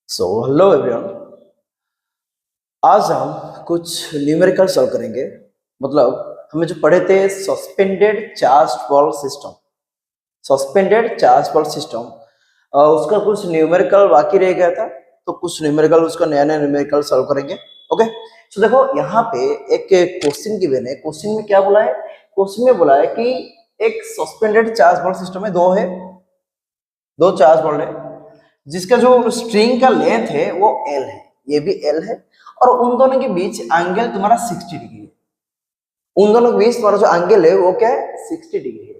Hello everyone. आज हम कुछ न्यूमेरिकल सॉल्व करेंगे। मतलब हमें जो पढ़े थे सस्पेंडेड चार्ज बॉल सिस्टम, उसका कुछ न्यूमेरिकल बाकी रह गया था, तो कुछ न्यूमेरिकल उसका नया नया न्यूमेरिकल सॉल्व करेंगे। ओके, तो देखो यहाँ पे एक क्वेश्चन गिवन है। क्वेश्चन में क्या बोला है? क्वेश्चन में बोला है कि एक सस्पेंडेड चार्ज बॉल सिस्टम है, दो चार्ज बॉल है जिसका जो स्ट्रिंग का लेंथ है वो एल है, ये भी एल है, और उन दोनों के बीच एंगल तुम्हारा 60 डिग्री है। उन दोनों के बीच तुम्हारा जो एंगल है वो क्या है? 60 डिग्री है।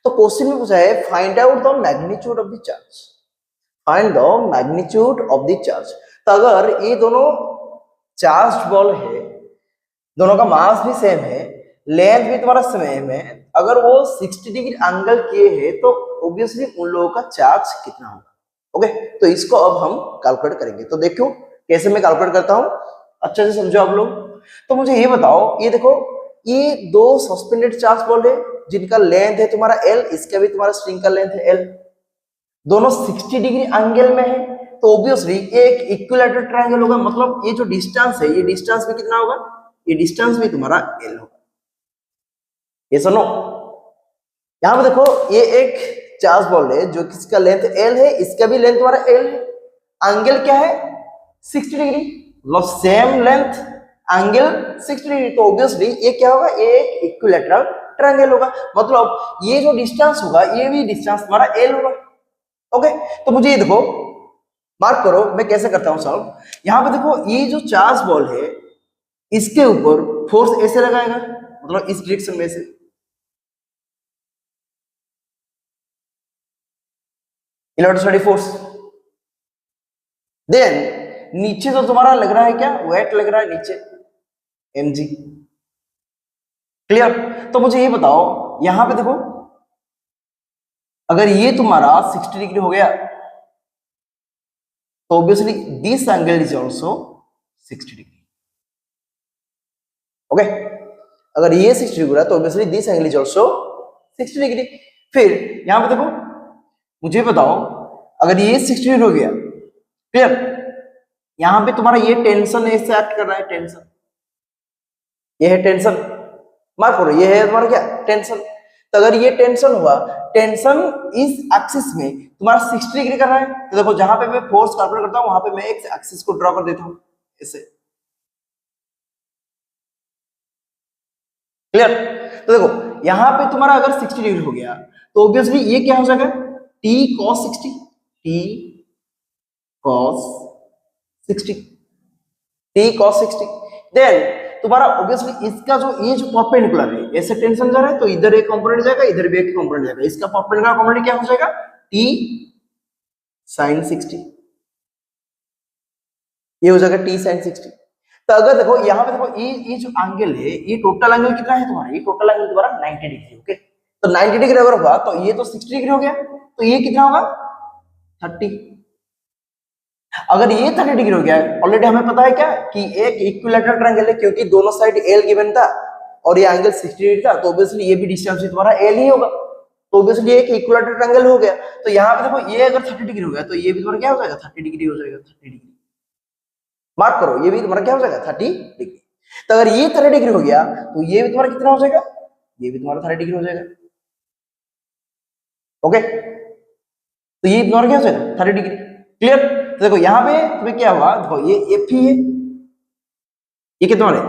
तो क्वेश्चन में पूछा है find out the magnitude of the charge. Find the magnitude of the charge. तो अगर ये दोनों चार्ज बॉल है, दोनों का मास भी सेम है, लेंथ भी तुम्हारा सेम है, अगर वो 60 डिग्री एंगल किए हैं तो ऑब्वियसली उन लोगों का चार्ज कितना होगा। ओके, तो इसको अब हम कैलकुलेट करेंगे। तो देखो कैसे मैं कैलकुलेट करता हूं, अच्छे से समझो आप लोग। तो मुझे ये बताओ, ये देखो ये दो सस्पेंडेड चार्ज बॉल है जिनका लेंथ है तुम्हारा एल, इसका भी तुम्हारा स्ट्रिंग का लेंथ है एल, दोनों 60 डिग्री एंगल में है, तो ऑब्वियसली एक इक्विलैटरल ट्रायंगल होगा। मतलब ये जो डिस्टेंस है, ये डिस्टेंस भी कितना होगा? ये डिस्टेंस भी तुम्हारा एल होगा। ये सुनो, यहां पे देखो ये एक चार्ज बॉल है जो किसका लेंथ एल है, इसका भी लेंथ तुम्हारा एल है, एंगल क्या है? 60 डिग्री, मतलब सेम लेंथ, एंगल 60 डिग्री, तो ऑब्वियसली ये क्या होगा? ये एक इक्विलैटरल ट्रायंगल होगा। मतलब ये जो डिस्टेंस होगा ये भी डिस्टेंस तुम्हारा एल होगा। ओके, तो मुझे ये देखो मार्क करो, मैं कैसे करता हूं सॉल्व। यहां पे देखो ये जो चार्ज बॉल है इसके ऊपर फोर्स ऐसे लगाएगा, मतलब इस डायरेक्शन में से, इलेक्ट्रोस्टैटिक फोर्स। देन नीचे तो तुम्हारा लग रहा है क्या? वेट लग रहा है नीचे, mg। क्लियर? तो मुझे ये बताओ, यहां पे देखो अगर ये तुम्हारा 60 डिग्री हो गया तो obviously this angle is also 60 degree. Okay, अगर ये 60 डिग्री हो रहा है तो obviously this angle is also 60 degree. फिर यहां पे देखो मुझे बताओ, अगर ये 60 डिग्री हो गया, क्लियर, यहां पे तुम्हारा ये टेंशन ऐसे एक्ट कर रहा है, टेंशन, ये है टेंशन, मार्क करो, ये है तुम्हारा क्या? टेंशन। तो अगर ये टेंशन हुआ, टेंशन इस एक्सिस में तुम्हारा 60 डिग्री कर रहा है, तो देखो जहां पे मैं फोर्स कैलकुलेट करता हूं वहां पे मैं एक एक्सिस को ड्रॉ कर देता हूं ऐसे। क्लियर? तो देखो यहां पे तुम्हारा अगर 60 डिग्री हो गया तो ऑब्वियसली ये क्या हो जाएगा? t cos 60, t cos 60, t cos 60। Then तुम्हारा ऑब्वियसली इसका जो ये जो परपेंडिकुलर है, ऐसे टेंशन जा रहा है तो इधर एक कंपोनेंट जाएगा, इधर भी एक कंपोनेंट जाएगा, इसका परपेंडिकुलर कंपोनेंट क्या हो जाएगा? t sin 60, ये हो जाएगा t sin 60। तो अगर देखो यहाँ पे देखो ये जो एंगल है, ये टोटल एंगल कितना है तुम्हारा? ये टोटल एंगल तुम्हारा 90 डिग्री। ओके, तो 90 डिग्री अगर हुआ तो ये तो 60 डिग्री हो गया, तो ये कितना होगा? 30। अगर ये 30 डिग्री हो गया, ऑलरेडी हमें पता है क्या कि एक इक्विलैटरल ट्रायंगल है, क्योंकि दोनों साइड एल गिवन था और ये एंगल 60 डिग्री था, तो ऑब्वियसली ये भी डिस्टेंस भी तुम्हारा एल ही होगा, तो ऑब्वियसली एक इक्विलैटरल ट्रायंगल हो गया। तो यहाँ पे देखो ये अगर 30 डिग्री हो गया तो ये भी तुम्हारा क्या हो जाएगा? 30 डिग्री हो जाएगा, 30 डिग्री। मार्क करो, ये भी तुम्हारा क्या हो जाएगा? 30 डिग्री। तो अगर ये 30 डिग्री हो गया तो ये भी तुम्हारा कितना हो जाएगा? ये भी तुम्हारा 30 डिग्री हो जाएगा। ओके, तो ये तुम्हारा क्या हो जाएगा? 30 डिग्री। क्लियर? तो देखो यहाँ पे तुम्हें क्या हुआ, देखो ये एफ ही है, ये कितना है?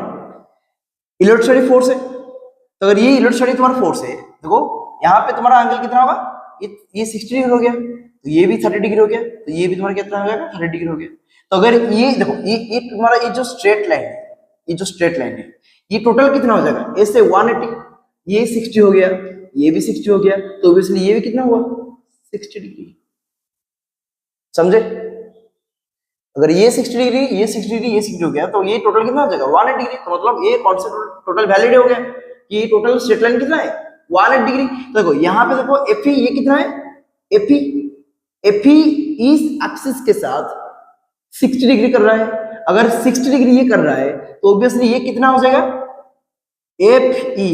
इलेक्ट्रोस्टैटिक फोर्स है। तो अगर ये इलेक्ट्रोस्टैटिक तुम्हारा फोर्स है, देखो यहाँ पे तुम्हारा एंगल कितना होगा? ये 60 डिग्री हो गया, तो ये भी 30 डिग्री हो गया, तो ये भी तुम्हारा कितना हो जाएगा? 30 डिग्री हो गया। तो अगर ये देखो ये तुम्हारा ये जो स्ट्रेट लाइन है, ये जो स्ट्रेट लाइन है, ये टोटल कितना हो जाएगा? ऐसे 180, ये 60 हो गया, ये भी 60 हो गया, तो ऑब्वियसली ये भी कितना हुआ? 60 डिग्री। समझे? अगर ये 60 डिग्री, ये 60 डिग्री, ये 60 हो गया, तो ये टोटल कितना हो जाएगा? 180 डिग्री। तो मतलब ये कॉन्सेप्ट टोटल वैलिड हो गया कि टोटल स्ट्रेट लाइन कितना है? 180 डिग्री। तो देखो यहाँ पे देखो एफ ये कितना है? एफ एफ इस एक्सिस के साथ 60 डिग्री कर रहा है। अगर 60 डिग्री ये कर रहा है तो ऑब्वियसली ये कितना हो जाएगा? F E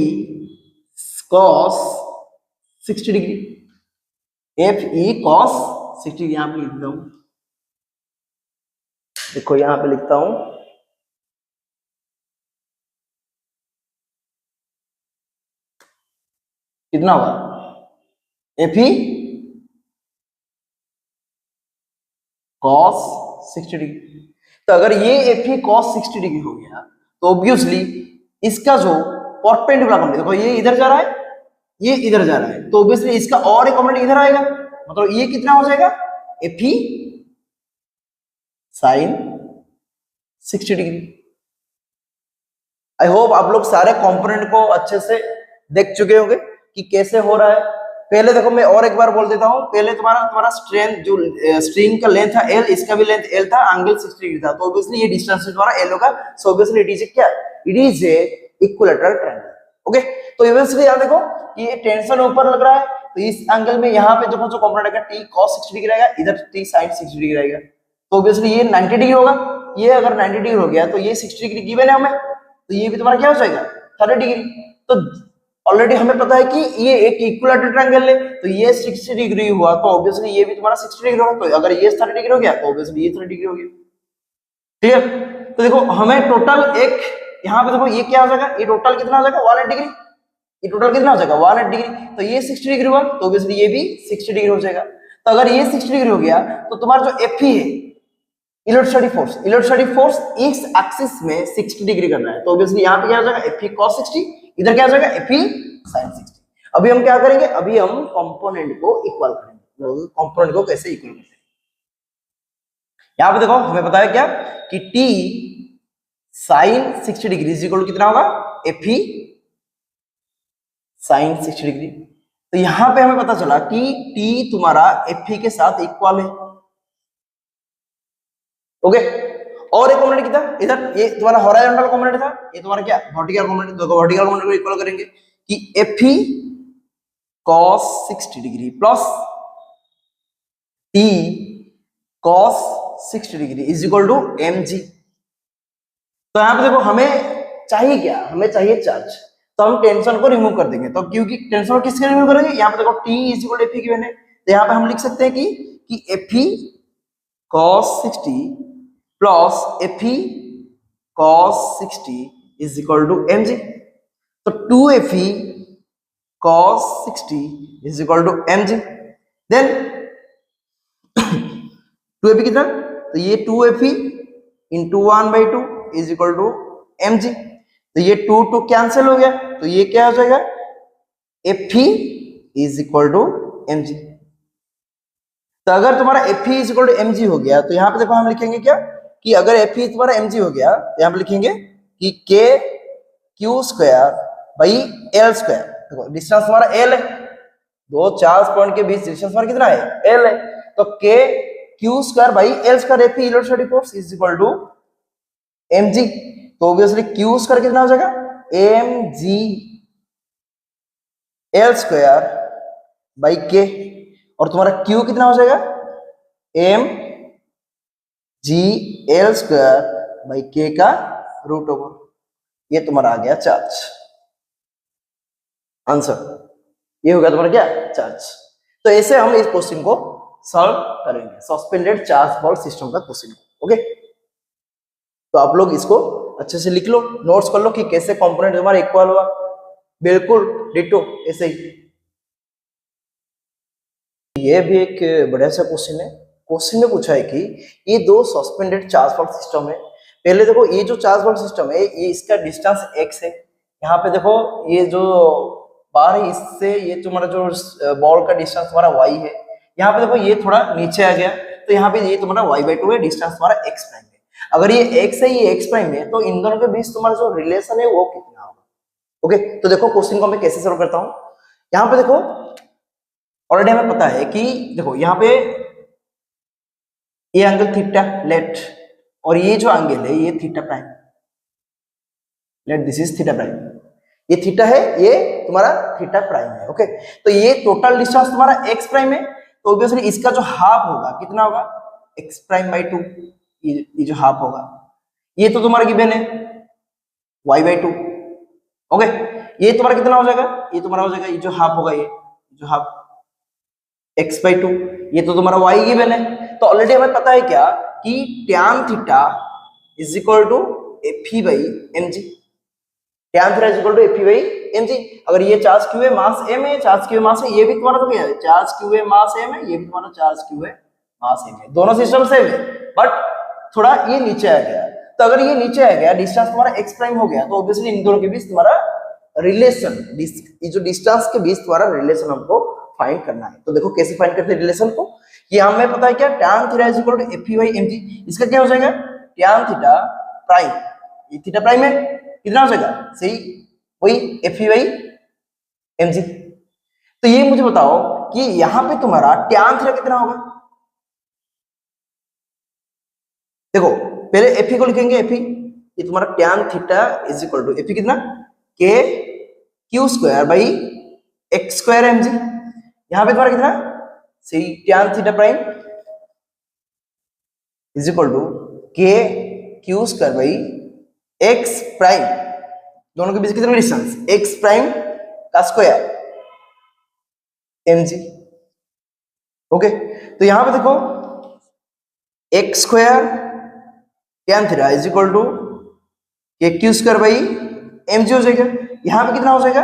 cos 60 degree, F E cos 60 degree, यहां पे लिख देता हूं। देखो यहां पे लिखता हूं, कितना होगा एफ ई कॉस 60 डिग्री। तो अगर ये एफ ई कॉस 60 डिग्री हो गया तो ऑब्वियसली इसका जो परपेंडिकुलर कॉम्पोनेंट, देखो ये इधर जा रहा है, ये इधर जा रहा है, तो ऑब्वियसली इसका और एक कॉम्पोनेंट इधर आएगा, मतलब ये कितना हो जाएगा F E sine 60 degree. I hope आप लोग सारे कंपोनेंट को अच्छे से देख चुके होंगे कि कैसे हो रहा है। पहले देखो मैं और एक बार बोल देता हूं, पहले तुम्हारा स्ट्रेंथ जो स्ट्रिंग का लेंथ था एल, इसका भी लेंथ एल था, एंगल 60 डिग्री था, तो ऑब्वियसली ये डिस्टेंस तुम्हारा एल होगा, सो ऑब्वियसली इट इज क्या, it is a equilateral triangle. Okay, तो ऑब्वियसली यहां देखो ये टेंशन ऊपर लग रहा है, तो इस एंगल में यहां पे जो कंपोनेंट आएगा टी cos 60 डिग्री आएगा, इधर टी sin 60 डिग्री आएगा, तो ऑब्वियसली ये 90 डिग्री होगा। ये अगर 90 डिग्री हो गया तो ये 60 डिग्री गिवन है हमें, तो ये भी तुम्हारा क्या हो जाएगा 30 डिग्री। तो ऑलरेडी हमें पता है कि ये एक इक्विलैटरल ट्रायंगल है, तो ये 60 डिग्री हुआ तो ऑब्वियसली ये भी तुम्हारा 60 डिग्री होगा, तो अगर ये 30 डिग्री हो गया तो ऑब्वियसली ये 30 डिग्री हो गया। क्लियर? तो देखो हमें टोटल एक यहाँ पे देखो ये क्या हो जाएगा, ये टोटल कितना हो जाएगा 180 डिग्री, ये टोटल कितना हो जाएगा 180 डिग्री, तो ये 60 डिग्री हुआ तो ऑब्वियसली ये भी 60 डिग्री हो जाएगा। तो अगर ये 60 डिग्री हो गया तो तुम्हारा जो एफ है इलेक्ट्रोस्टैटिक फोर्स इस एक्सिस में 60 डिग्री करना है, तो ऑब्वियसली यहाँ पे क्या हो जाएगा एफ ई cos 60, इधर क्या हो जाएगा एफ ई sin 60। अभी हम क्या करेंगे, अभी हम कंपोनेंट को इक्वल करेंगे, कंपोनेंट को कैसे इक्वल करेंगे। यहाँ पे देखो हमें पता है क्या कि t sin 60 degree is equal to कितना होगा एफ ई sin 60 डिग्री। तो यहां पे हमें पता चला कि t तुम्हारा एफ ई के साथ इक्वल है। ओके, और एक कॉम्पोनेंट कितना इधर, ये तुम्हारा हॉरिजॉन्टल कॉम्पोनेंट था, ये तुम्हारा क्या वर्टिकल कॉम्पोनेंट, तो वर्टिकल कॉम्पोनेंट को इक्वल करेंगे कि F E cos 60 degree plus t cos 60 degree is equal to mg। तो यहां पे देखो हमें चाहिए क्या, हमें चाहिए चार्ज, तो हम टेंशन को रिमूव कर देंगे, तो क्योंकि टेंशन को किसके रिमूव करेंगे, यहाँ पे देखो t is equal to F E given है, तो यहाँ पे हम लिख सकते हैं कि एफ ई cos 60 प्लस F E cos 60 is equal to mg। तो 2 F E cos 60 is equal to mg। Then 2 F E कितना, तो ये 2 F E into 1/2 is equal to mg। तो ये 2 2 कैंसिल हो गया, तो ये क्या हो जाएगा F E is equal to mg। तो अगर तुम्हारा F E is equal to mg हो गया, तो यहाँ पे देखो हम लिखेंगे क्या कि अगर एफ ई तुम्हारा mg हो गया तो यहाँ पे लिखेंगे कि k q square by l square. देखो डिस्टेंस तुम्हारा l है, दो चार्ज पॉइंट के बीच डिस्टेंस तुम्हारा कितना है l है, तो k q square by l square F E electrostatic force is equal to mg। तो ऑब्वियसली q स्क्वायर कितना हो जाएगा mg l square by k, और तुम्हारा q कितना हो जाएगा m g l square by k का रूट ओवर। ये तुम्हारा आ गया चार्ज, आंसर ये होगा तुम्हारा क्या चार्ज। तो ऐसे हम इस क्वेश्चन को सॉल्व करेंगे, सस्पेंडेड चार्ज बॉल सिस्टम का क्वेश्चन। ओके, तो आप लोग इसको अच्छे से लिख लो, नोट्स कर लो कि कैसे कंपोनेंट तुम्हारा इक्वल हुआ, बिल्कुल डिटो ऐसे ही। ये भी एक बढ़िया सा क्वेश्चन है। क्वेश्चन में पूछा है कि ये दो सस्पेंडेड चार्ज बॉल सिस्टम है। पहले देखो ये जो चार्ज बॉल सिस्टम है ये इसका डिस्टेंस x है, यहाँ पे देखो ये जो बार है इससे ये तुम्हारा जो बॉल का डिस्टेंस तुम्हारा y है, यहाँ पे देखो ये थोड़ा नीचे आ गया, तो यहाँ पे ये तुम्हारा y/2 है, डिस्टेंस तुम्हारा x प्राइम है। अगर ये x है ये x प्राइम है, तो इन दोनों के बीच तुम्हारा जो रिलेशन है वो कितना होगा। ओके, तो देखो क्वेश्चन को मैं कैसे सॉल्व करता हूँ। यहाँ पे देखो ऑलरेडी हमें पता है कि देखो यहाँ पे ये एंगल थीटा लेट, और ये जो एंगल है ये theta prime, let this is theta prime, ये थीटा है, ये तुम्हारा थीटा प्राइम है। ओके, तो ये टोटल डिस्टेंस तुम्हारा x प्राइम है, तो ऑब्वियसली इसका जो हाफ होगा कितना होगा x प्राइम बाई 2, ये जो हाफ होगा ये तो तुम्हारा गिवन है y/2। ओके, ये तुम्हारा कितना हो जाएगा, ये तुम्हारा हो जाएगा ये जो हाफ होगा, ये जो हाफ x/2, ये तो तुम्हारा y गिवन है, तो ऑलरेडी हमें पता है क्या कि tan theta is equal to Fe by mg, tan theta is equal to Fe by mg। अगर ये चार्ज क्यू है, मास m है, चार्ज क्यू है, मास है, ये भी तुम्हारा तो क्या है, चार्ज क्यू है, मास m है, ये भी तुम्हारा चार्ज क्यू है, मास m है, दोनों सिस्टम सेम है, बट थोड़ा ये नीचे आ गया। तो अगर ये नीचे आ गया, डिस्टेंस तुम्हारा x प्राइम हो गया, तो ऑब्वियसली इन दोनों के बीच तुम्हारा रिलेशन, ये जो डिस्टेंस के बीच तुम्हारा रिलेशन हमको फाइंड करना है। तो देखो कैसे फाइंड करते हैं रिलेशन को, कि हमें पता है क्या, tan theta is equal to Fe by mg। इसका क्या हो जाएगा, tan थीटा प्राइम, ये थीटा प्राइम है, कितना हो जाएगा, सही वही Fe बाई mg। तो ये मुझे बताओ कि यहां पे तुम्हारा tan थीटा कितना होगा। देखो पहले Fe को लिखेंगे, Fe ये तुम्हारा tan theta is equal to Fe कितना, k q square by x square mg। यहां पे तुम्हारा कितना, सही tan theta prime is equal to k q square by x prime, दोनों के बीच कितना डिस्टेंस, x प्राइम का स्क्वायर mg। ओके, तो यहां पे देखो x square tan theta is equal to k q square by mg हो जाएगा। यहां पे कितना हो जाएगा,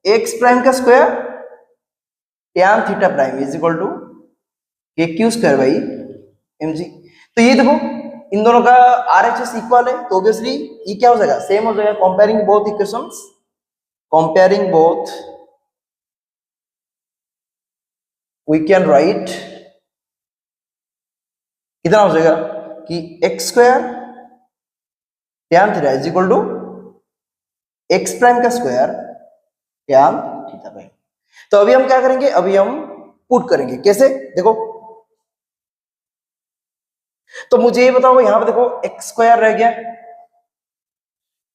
x प्राइम का square tan theta prime is equal to k q square by mg। तो ये देखो इन दोनों का RHS इक्वल है, तो ऑब्वियसली ये क्या हो जाएगा, सेम हो जाएगा। Comparing both equations, comparing both we can write, कितना हो जाएगा कि x square tan theta is equal to x prime का स्क्वायर tan थीटा प्राइम। तो अभी हम क्या करेंगे, अभी हम पुट करेंगे, कैसे, देखो तो मुझे ये बताओ, यहां पे देखो x स्क्वायर रह गया,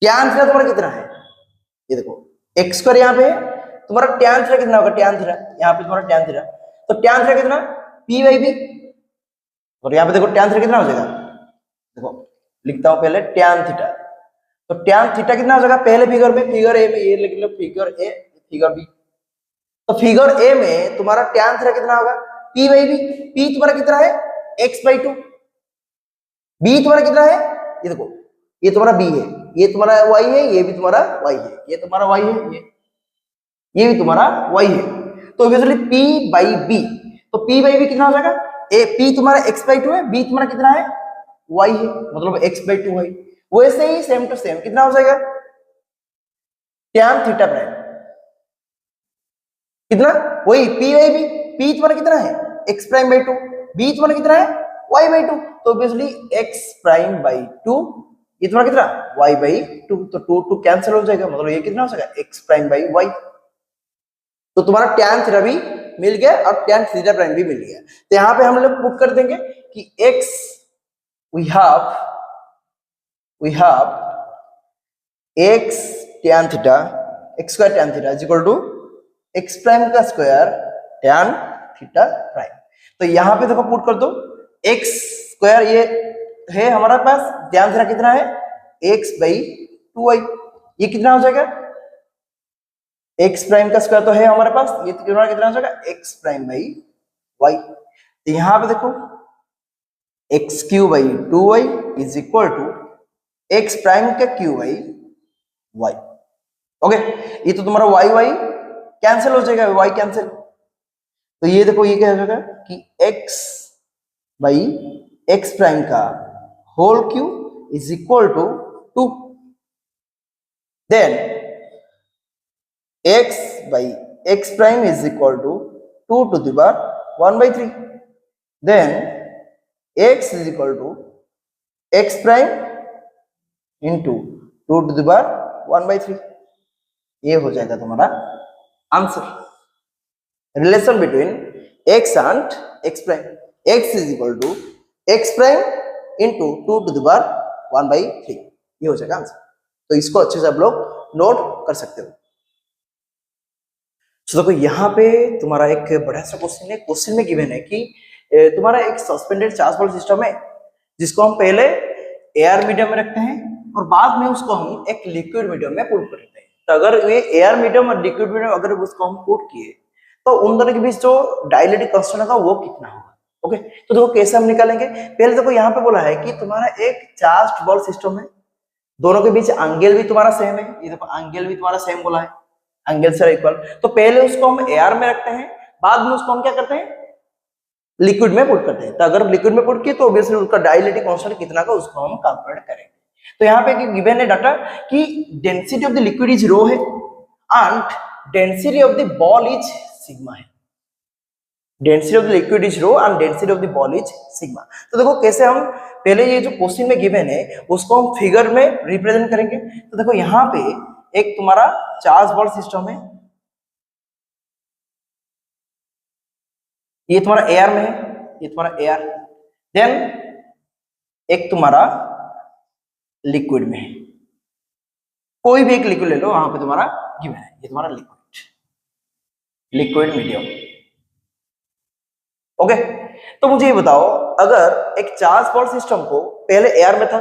tan थीटा तुम्हारा कितना है, ये देखो x स्क्वायर यहां पे है, तुम्हारा tan थीटा कितना होगा, tan थीटा यहां पे तुम्हारा tan थीटा, तो tan थीटा कितना, p बाई b। और यहां पे देखो tan थीटा कितना हो जाएगा, देखो लिखता हूं पहले tan थीटा, तो tan थीटा कितना हो जाएगा, पहले फिगर में, फिगर ए में ये लिख लो, फिगर ए, फिगर बी। तो फिगर ए में तुम्हारा tan थीटा कितना होगा, p बाई b। p तुम्हारा कितना है, x बाई 2। b तुम्हारा कितना है, ये देखो ये तुम्हारा b है, ये तुम्हारा y है, ये भी तुम्हारा y है, ये तुम्हारा y है, ये भी तुम्हारा y है। तो ऑब्वियसली p बाई b, तो p बाई b कितना हो जाएगा, ए p तुम्हारा x बाई 2 है, b तुम्हारा कितना है, y है, मतलब x बाई 2 है। वैसे ही सेम टू सेम कितना हो जाएगा, tan थीटा प्राइम कितना, वही p बाई b, p तुम्हारा कितना है, x प्राइम बाई 2, b तुम्हारा कितना है, y बाई 2, तो ऑब्वियसली x प्राइम बाई 2, ये तुम्हारा कितना, y बाई 2, तो 2 2 कैंसिल हो जाएगा, मतलब ये कितना हो जाएगा, x प्राइम बाई y। तो तुम्हारा tan थीटा भी मिल गया और tan थीटा प्राइम भी मिल गया। तो यहां पे हम लोग पुट कर देंगे कि x we have x tan theta, x square tan theta is equal to x prime का स्क्वायर tan थीटा प्राइम। तो यहां पे देखो पुट कर दो, x स्क्वायर ये है हमारा पास, tan थीटा कितना है, x बाई 2y, ये कितना हो जाएगा, x प्राइम का स्क्वायर तो है हमारे पास, ये कितना हो जाएगा, x प्राइम बाई y। तो यहां पे देखो x cube by 2y is equal to x prime का क्यू बाई y। ओके, ये तो तुम्हारा y y कैंसिल हो जाएगा, y कैंसिल। तो ये देखो ये क्या हो जाएगा कि x बाई x प्राइम का whole cube is equal to 2, then x by x prime is equal to 2 to the power 1 by 3, then x is equal to x prime into 2 to the power 1 by 3। ये हो जाएगा तुम्हारा answer, relation between x and x prime, x is equal to x prime into 2 to the power 1 by 3, ये हो जाएगा answer. तो इसको अच्छे से आप लोग नोट कर सकते हो। तो देखो यहाँ पे तुम्हारा एक बड़ा सा क्वेश्चन है, क्वेश्चन में गिवन है कि तुम्हारा एक सस्पेंडेड चार्ज बॉल सिस्टम है जिसको हम पहले एयर मीडियम में रखते हैं और बाद में उसको हम एक लिक्विड मीडियम में पुट करते हैं। तो अगर ये एयर मीडियम और लिक्विड मीडियम अगर उसको हम पुट किए तो उन दोनों के बीच जो डायलेक्ट्रिक कांस्टेंट होगा वो कितना होगा, ओके, तो देखो कैसे हम निकालेंगे। पहले देखो यहाँ पे बोला है कि तुम्हारा एक चार्ज्ड बॉल सिस्टम है, दोनों के बीच एंगल भी तुम्हारा सेम है, ये देखो एंगल भी तुम्हारा सेम बोला है, एंगल से इक्वल। तो पहले उसको हम एयर में रखते हैं, बाद में उसको हम क्या करते हैं, लिक्विड में पुट करते हैं। तो अगर लिक्विड में पुट किए तो ऑब्वियसली उसका डाइलेक्ट्रिक कांस्टेंट कितना का उसको हम कैलकुलेट करेंगे। तो यहाँ पे गिवन है डाटा कि density of the liquid is rho है and density of the ball is sigma है। Density of the liquid is rho and density of the ball is sigma. तो देखो कैसे हम पहले ये जो क्वेश्चन में गिवन है उसको हम फिगर में रिप्रेजेंट करेंगे। तो देखो यहाँ पे एक तुम्हारा चार्ज बॉल सिस्टम है, ये तुम्हारा एयर में है, ये तुम्हारा एयर, देन एक तुम्हारा लिक्विड में है, कोई भी एक लिक्विड ले लो, वहां पे तुम्हारा गिवन है, ये तुम्हारा लिक्विड मीडियम। ओके, तो मुझे ये बताओ, अगर एक चार्ज बॉल सिस्टम को पहले एयर में था,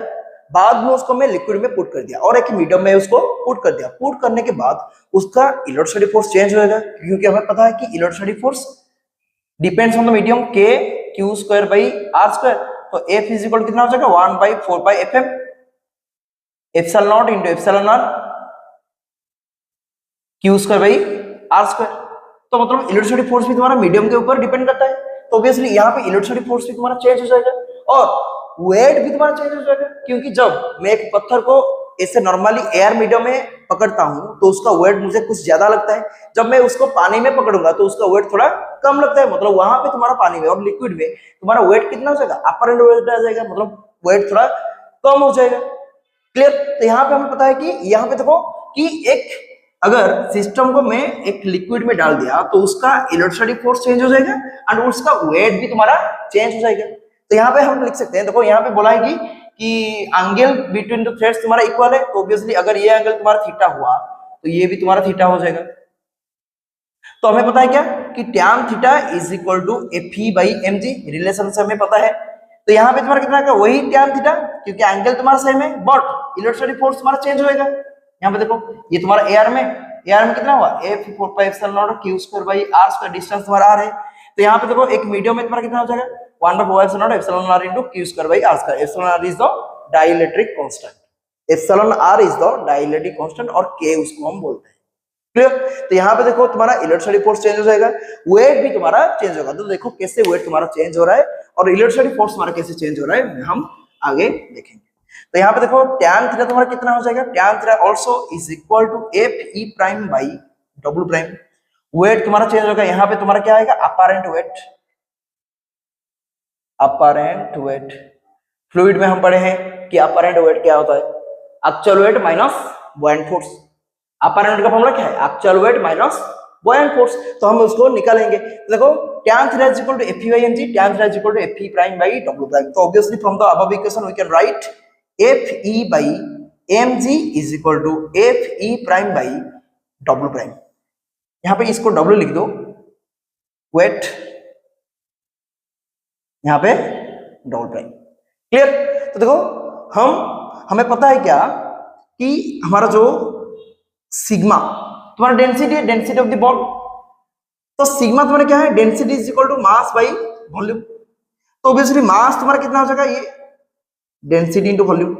बाद में उसको मैं लिक्विड में पुट कर दिया और एक मीडियम में उसको पुट कर दिया, पुट करने के बाद उसका इलेक्ट्रोस्टैटिक फोर्स चेंज होगा, क्योंकि हमें पता है कि electrostatic force depends on the medium k q square by r square. तो F इज इक्वल कितना हो जाएगा 1/4/fm epsilon not into epsilon r q square by r square. तो मतलब इलेक्ट्रोस्टैटिक फोर्स भी तुम्हारा मीडियम के ऊपर डिपेंड करता है, तो ऑब्वियसली यहाँ पे इलेक्ट्रोस्टैटिक फोर्स भी तुम्हारा चेंज हो जाएगा और वेट भी तुम्हारा चेंज हो जाएगा, क्योंकि जब मैं एक पत्थर को ऐसे नॉर्मली एयर मीडियम में पकड़ता हूं तो उसका वेट मुझे कुछ ज्यादा लगता है, जब मैं उसको पानी में पकड़ूंगा तो उसका वेट थोड़ा कम लगता है। मतलब वहां पे तुम्हारा पानी में और लिक्विड में तुम्हारा वेट कितना हो जाएगा, अपर एंड वेट आ जाएगा, मतलब वेट थोड़ा कम हो जाएगा। क्लियर। तो यहाँ पे हमें पता है कि यहाँ पे देखो कि एक अगर सिस्टम को मैं एक लिक्विड में डाल दिया तो उसका इलेक्ट्रोस्टैटिक फोर्स चेंज हो जाएगा एंड उसका वेट भी तुम्हारा चेंज हो जाएगा। तो यहाँ पे हम लिख सकते हैं, देखो यहाँ पे बोला है कि एंगल बिटवीन द थ्रेड्स तुम्हारा इक्वल है, तो ऑब्वियसली अगर ये एंगल तुम्हारा थीटा हुआ तो ये भी तुम्हारा थीटा हो जाएगा। तो हमें पता है क्या कि tan theta is equal to Fe/mg, relation से हमें पता है। तो यहाँ पे तुम्हारा कितना का वही tan थीटा, क्योंकि एंगल तुम्हारा सेम है बट इलेक्ट्रोस्टैटिक फोर्स तुम्हारा चेंज होएगा। यहाँ पे देखो ये तुम्हारा एयर में कितना हुआ F4/epsilon q square by r square, distance तुम्हारा r है। तो यहाँ पे देखो एक मीडियम में तुम्हारा कितना हो जाएगा 1/4/epsilon r into q square by r square. Epsilon r is the dielectric constant, epsilon r is the dielectric constant और k उसको हम बोलते हैं। क्लियर। तो यहाँ पे देखो तुम्हारा इलेक्ट्रोस्टैटिक फोर्स चेंज हो जाएगा, वेट भी तुम्हारा चेंज होगा। तो देखो कैसे वेट तुम्हारा चेंज हो रहा है और इलेक्ट्रोस्टैटिक फोर्स तुम्हारा कैसे चेंज हो रहा है हम आगे देखेंगे। तो यहाँ पे देखो tan थीटा तुम्हारा कितना हो जाएगा, tan theta also is equal to Fe prime by W prime. Weight तुम्हारा चेंज होगा, यहाँ पे तुम्हारा क्या आएगा अपरेंट वेट। फ्लूइड में हम पढ़े हैं कि अपरेंट वेट क्या होता है, actual weight minus buoyant force. Apparent का फॉर्मूला क्या है, actual weight minus buoyant force. तो हम उसको निकालेंगे। देखो tan theta is equal to Fe/mg, tan theta is equal to Fe prime by W prime. तो obviously from the above equation we can write Fe/mg is equal to Fe prime by W prime. यहाँ पे इसको W लिख दो, wait यहाँ पे double prime. Clear. तो देखो हमें पता है क्या कि हमारा जो सिग्मा तुम्हारा डेंसिटी है, डेंसिटी ऑफ द बॉल। तो सिग्मा तुम्हारा क्या है, density is equal to mass by volume. तो ऑब्वियसली मास तुम्हारा कितना हो जाएगा, ये डेंसिटी इनटू वॉल्यूम।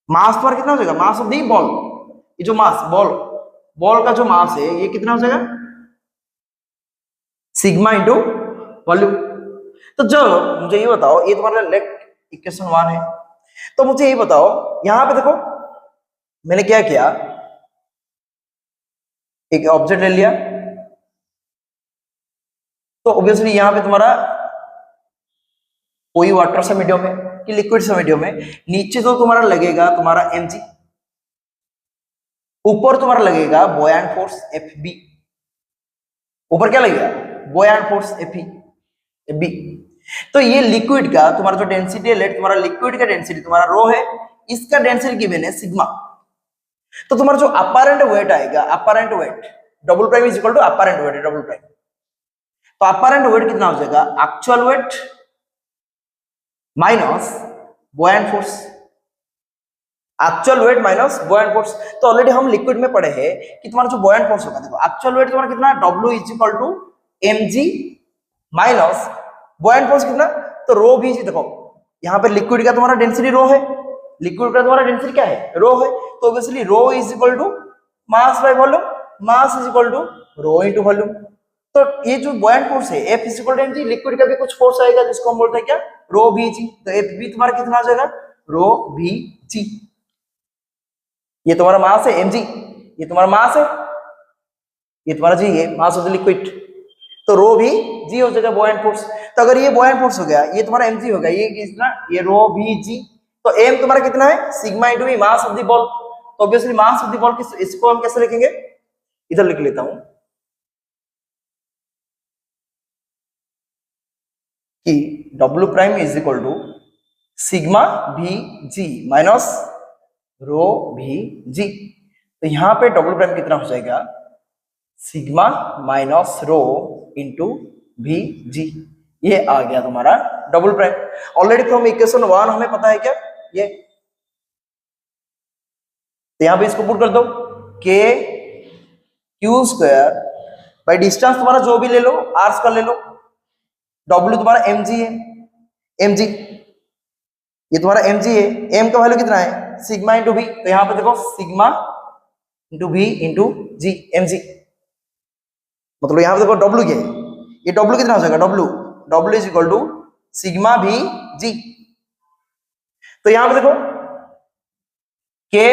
मास तुम्हारा कितना हो जाएगा, मास ऑफ द बॉल, ये जो मास बॉल का जो मास है ये कितना हो जाएगा सिग्मा इनटू वॉल्यूम। तो जब मुझे ये बताओ, ये तुम्हारा लेफ्ट इक्वेशन 1 है, तो मुझे ये बताओ यहां पे देखो मैंने क्या किया, एक ऑब्जेक्ट ले लिया। तो ऑब्वियसली यहां पे तुम्हारा कोई वाटर से मीडियम है कि लिक्विड से मीडियम है, नीचे तो तुम्हारा लगेगा तुम्हारा mg, ऊपर तुम्हारा लगेगा बुओयंट फोर्स Fb। ऊपर क्या लगेगा बुओयंट फोर्स Fb। तो ये लिक्विड का तुम्हारा जो डेंसिटी है, लेट तुम्हारा लिक्विड का डेंसिटी तुम्हारा रो है, इसका डेंसिटी गिवन है सिग्मा। तो तुम्हारा जो अपरेंट वेट आएगा, apparent weight double prime is equal to apparent weight double prime. तो अपरेंट वेट कितना हो जाएगा, actual weight minus buoyant force, actual weight minus buoyant force. तो ऑलरेडी हम लिक्विड में पढ़े हैं कि तुम्हारा जो बुओयंट फोर्स होगा, देखो एक्चुअल वेट तुम्हारा कितना है, W is equal to mg minus buoyant force कितना, तो रो भी जी, देखो यहाँ पे लिक्विड का तुम्हारा डेंसिटी रो है, लिक्विड का तुम्हारा डेंसिटी क्या है, रो है, तो obviously rho is equal to mass by volume, mass is equal to rho into volume. तो ये जो बॉयंट फोर्स है F is equal to mg, liquid का भी कुछ फोर्स आएगा जिसको हम बोलते हैं क्या, रो भी जी, तो F भी तुम्हारा कितना आ जाएगा, रो भी जी। ये तुम्हारा मास है mg, ये तुम्हारा मास है, ये तुम्हारा जी है मास ऑफ द लिक्विड, तो रो भी जी हो जाएगा बॉयंट फोर्स। तो अगर ये बॉयंट फोर्स हो गया, ये तुम्हारा mg हो गया, ये कितना, ये रो भी जी, तो m तुम्हारा कितना है, sigma into v, mass of the ball. तो obviously mass of the ball इसको हम कैसे लिखेंगे, इधर लिख लेता हूं कि W prime is equal to sigma V g minus rho भी जी। तो यहां पे W प्राइम कितना हो जाएगा, सिग्मा माइनस रो इंटू भी जी, ये आ गया तुम्हारा double prime. Already from equation 1 हमें पता है क्या ये, तो यहां पे इसको पुट कर दो, के क्यू स्क्वायर बाई डिस्टेंस तुम्हारा जो भी ले लो, आर स्क्वायर ले लो, डब्ल्यू तुम्हारा एम जी है, एम जी ये तुम्हारा एम जी है, एम का वैल्यू कितना है, सिग्मा इंटू भी, तो यहां पे देखो सिग्मा इंटू भी इंटू जी, एम जी, मतलब यहां पे देखो डब्ल्यू क्या है, ये डब्ल्यू कितना हो जाएगा, W W is equal to sigma V g. तो यहां पे देखो के,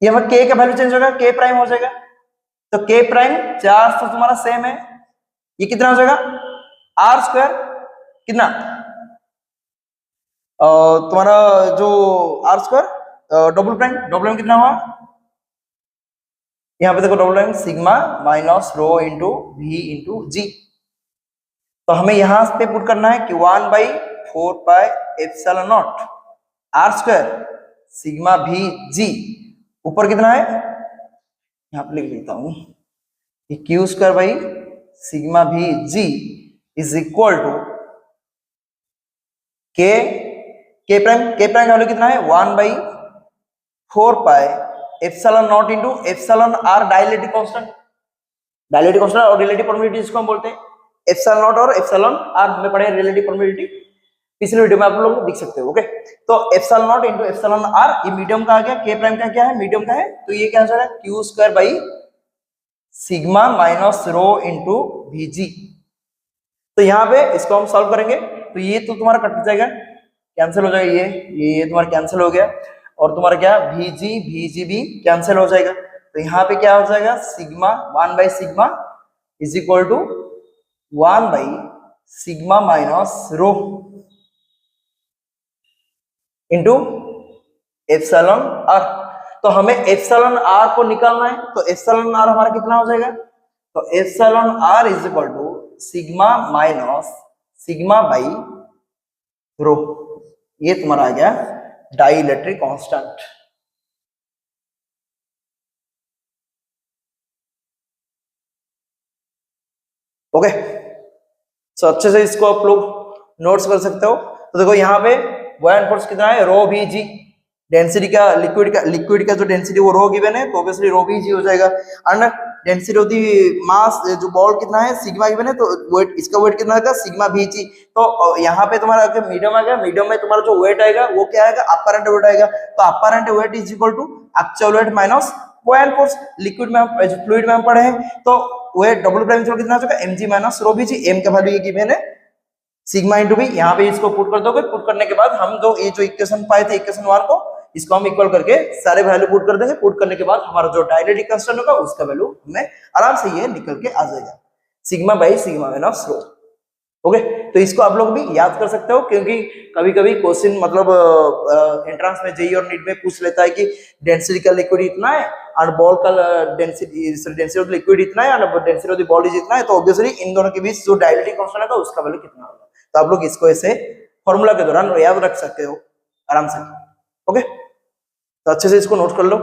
यहां के का वैल्यू चेंज होगा, के प्राइम हो जाएगा, तो के प्राइम चार्ज तो तुम्हारा सेम है, ये कितना हो जाएगा, आर स्क्वायर कितना, तुम्हारा जो आर स्क्वायर डबल प्राइम कितना हुआ, यहां पे देखो double prime sigma minus rho into V into g. तो हमें यहां पे पुट करना है कि 1/4 pi epsilon naught r square sigma V g, ऊपर कितना है, यहां पे लिख देता हूं कि Q square by sigma V g is equal to k prime का वैल्यू कितना है, 1/4 pi epsilon naught into epsilon r, dielectric constant और रिलेटिव परमिटिविटी जिसको हम बोलते हैं, एप्सिलॉन नॉट और एप्सिलॉन आर हमें पढ़े रिलेटिव परमिटिविटी, पिछले वीडियो में आप लोग देख सकते हो। ओके, तो epsilon naught into epsilon r, ये मीडियम का आ गया, के प्राइम का क्या है, मीडियम का है, तो ये क्या आंसर है, Q square by sigma minus rho into भी जी। तो यहाँ पे इसको हम सॉल्व करेंगे, तो ये तो तुम्हारा कट जाएगा, कैंसिल हो जाएगा, ये तुम्हारा कैंसिल हो गया, और तुम्हारा क्या भी जी भी कैंसिल हो जाएगा। तो यहाँ पे क्या हो जाएगा, सिग्मा 1/सिग्मा इज इक्वल टू 1/सिग्मा minus rho into epsilon R. तो हमें एप्सिलॉन आर को निकालना है, तो एप्सिलॉन आर हमारा कितना हो जाएगा, तो epsilon r is equal to sigma minus sigma by rho, ये तुम्हारा आ गया डाइलेक्ट्रिक कांस्टेंट। ओके, सो अच्छे से इसको आप लोग नोट्स कर सकते हो। तो देखो यहाँ पे बॉयंट फोर्स कितना है, रो भी जी, डेंसिटी का लिक्विड का जो डेंसिटी वो रो गिवन है, तो ऑब्वियसली रो भी जी हो जाएगा, and density of the mass जो बॉल कितना है, सिग्मा गिवन है, तो वेट, इसका वेट कितना आएगा, सिग्मा भी जी। तो यहाँ पे तुम्हारा मीडियम आ गया, मीडियम में तुम्हारा जो वेट आएगा वो क्या आएगा, अपरेंट वेट आएगा, तो apparent weight is equal to actual weight minus buoyant force. Liquid में फ्लूइड में हम पढ़े हैं, तो वेट डबल प्राइम कितना आ जाएगा, mg माइनस रो भी जी, m का वैल्यू ये गिवन है सिग्मा इंटू भी, यहाँ पे इसको पुट कर दोगे, पुट करने के बाद हम जो ये जो इक्वेशन पाए थे इक्वेशन 1 को, इसको हम इक्वल करके सारे वैल्यू पुट कर देंगे, पुट करने के बाद हमारा जो डाइलेक्ट्रिक कांस्टेंट होगा उसका वैल्यू हमें आराम से ये निकल के आ जाएगा, sigma by sigma minus row. Okay, तो इसको आप लोग भी याद कर सकते हो, क्योंकि कभी कभी क्वेश्चन मतलब एंट्रेंस में जेई और नीट में पूछ लेता है कि डेंसिटी का लिक्विड इतना है और बॉल का डेंसिटी ऑफ लिक्विड इतना है और density of the ball is इतना है, तो ऑब्वियसली इन दोनों के बीच जो डाइलेक्ट्रिक कांस्टेंट होगा उसका वैल्यू कितना होगा, तो आप लोग इसको ऐसे फॉर्मूला के दौरान याद रख सकते हो आराम से। ओके, तो अच्छे से इसको नोट कर लो।